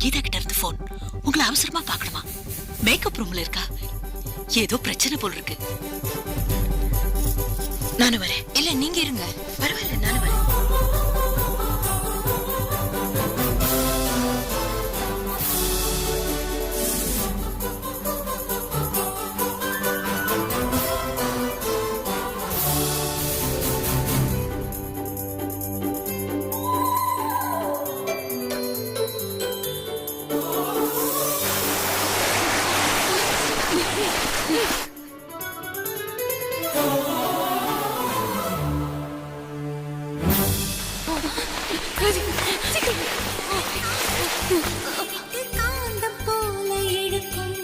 கீதா கிட்ட இருந்து போன். உங்களை அவசரமா பாக்கணுமா? மேக்கப் ரூம்ல இருக்கா? ஏதோ பிரச்சனை போல் இருக்கு. நானும் வரேன். இல்ல நீங்க இருங்க. பரவாயில்ல, நானும் வரேன். காந்தம் போல இழுக்கும்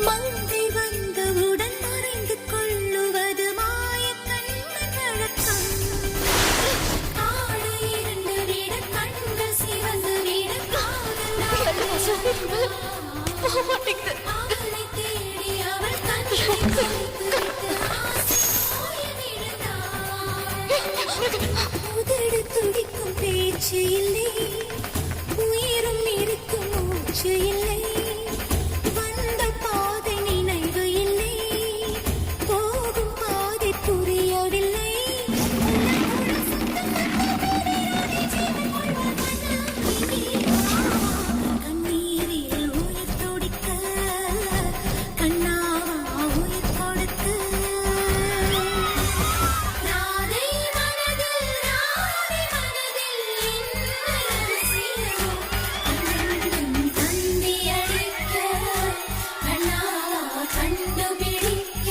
மங்கை வந்தவுடன் மறைந்து கொள்ளுவது மாய கண்ணன் வழக்கம். காடு இருண்டு விட கண்கள் சிவந்து விட காதலை தேடி அவள் கண்ணை குளித்து ஆசை போய விழுந்தாள். உதடு துடிக்கும் பேச்சு இல்லை, உயிரும் இருக்கும் மூச்சு இல்லை, வந்த பாதை நினைவு இல்லை, போகும் பாதை புரியவில்லை. கண்ணீரில் உயிர் துடிக்க கண்ணாவா உயிர் கொடுக்க. ராதை மனதில் என்ன ரகசியம்? கண்ணன் தந்தி அடிக்க கண்ணாவா கண்டுபிடிக்க.